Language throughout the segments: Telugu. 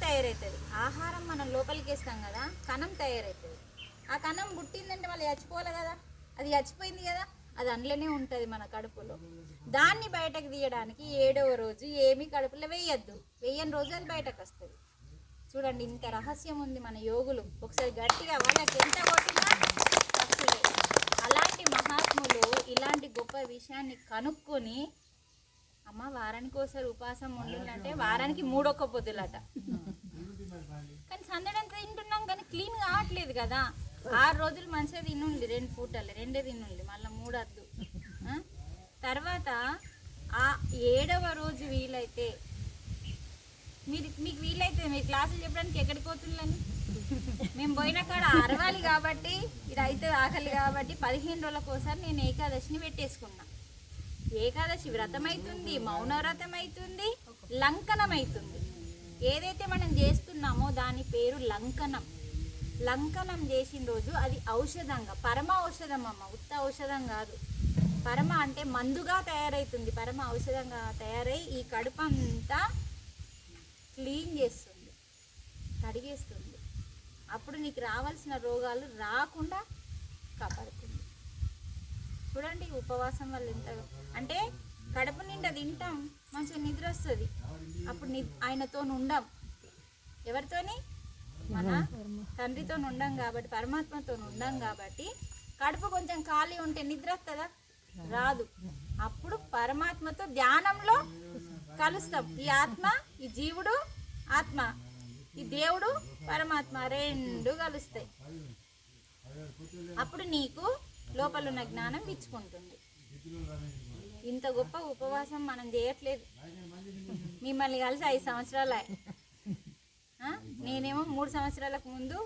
తయారవుతుంది. ఆహారం మనం లోపలికి వేస్తాం కదా, కణం తయారవుతుంది. ఆ కణం పుట్టిందంటే మళ్ళీ చచ్చిపోవాలి కదా, అది చచ్చిపోయింది కదా, అది అందులోనే ఉంటుంది మన కడుపులో. దాన్ని బయటకు తీయడానికి 7వ రోజు ఏమీ కడుపులో వేయద్దు. వేయని రోజు అది బయటకు వస్తుంది. చూడండి, ఇంత రహస్యం ఉంది మన యోగులు. ఒకసారి గట్టిగా వాళ్ళకి ఎంత కొట్టినా తక్కువే. అలాంటి మహాత్ములు ఇలాంటి గొప్ప విషయాన్ని కనుక్కొని, అమ్మ వారానికి ఒకసారి ఉపాసం ఉండాలంటే వారానికి 3 ఒక్క పొద్దులట. కానీ సందడంతా తింటున్నాం కానీ క్లీన్ కావట్లేదు కదా. 6 రోజులు మంచిగా తినుండి, 2 పూటలు 2 తినుండి, మళ్ళీ 3 వద్దు. తర్వాత ఆ 7వ రోజు వీలైతే మీకు వీలైతే మీ క్లాసులు చెప్పడానికి ఎక్కడికి పోతుందని మేము పోయిన కాడ అరవాలి కాబట్టి, ఇది అయితే ఆకలి కాబట్టి 15 రోజులకు ఒకసారి నేను ఏకాదశిని పెట్టేసుకున్నా. ఏకాదశి వ్రతం అవుతుంది, మౌన వ్రతం అవుతుంది, లంకనం అవుతుంది. ఏదైతే మనం చేస్తున్నామో దాని పేరు లంకనం. లంకనం చేసిన రోజు అది ఔషధంగా, పరమ ఔషధం అమ్మ, ఉత్త ఔషధం కాదు. పరమ అంటే మందుగా తయారవుతుంది. పరమ ఔషధంగా తయారై ఈ కడుపు అంతా క్లీన్ చేస్తుంది, కడిగేస్తుంది. అప్పుడు నీకు రావాల్సిన రోగాలు రాకుండా కాపాడుతుంది. చూడండి ఉపవాసం వల్ల ఎంత అంటే, కడుపు నిండా తింటాం, మంచిగా నిద్ర వస్తుంది. అప్పుడు ఆయనతో ఉండం. ఎవరితోని? మన తండ్రితో ఉండం కాబట్టి, పరమాత్మతో ఉండం కాబట్టి. కడుపు కొంచెం ఖాళీ ఉంటే నిద్ర వస్తుందా? రాదు. అప్పుడు పరమాత్మతో ధ్యానంలో కలుస్తాం. ఈ ఆత్మ, ఈ జీవుడు ఆత్మ, ఈ దేవుడు పరమాత్మ 2 కలుస్తాయి. అప్పుడు నీకు లోపల ఉన్న జ్ఞానం విచ్చుకుంటుంది. ఇంత గొప్ప ఉపవాసం మనం చేయట్లేదు. మిమ్మల్ని కలిసి 5 సంవత్సరాలే. నేనేమో 3 సంవత్సరాలకు ముందు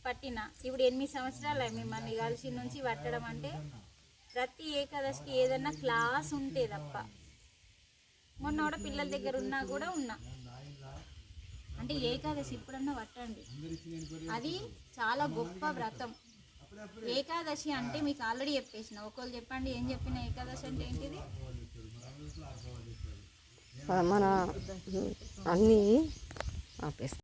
పట్టిన, ఇప్పుడు 8 సంవత్సరాలే మిమ్మల్ని కలిసి నుంచి పట్టడం. అంటే ప్రతి ఏకాదశికి ఏదన్నా క్లాస్ ఉంటే తప్ప. మొన్న కూడా పిల్లల దగ్గర ఉన్నా కూడా ఉన్నా. అంటే ఏకాదశి ఇప్పుడన్నా పట్టండి, అది చాలా గొప్ప వ్రతం. ఏకాదశి అంటే మీకు ఆల్రెడీ చెప్పేసిన. ఒకళ్ళు చెప్పండి, ఏం చెప్పిన ఏకాదశి అంటే ఏంటిది? మన అన్నీ ఆపేస్తాం.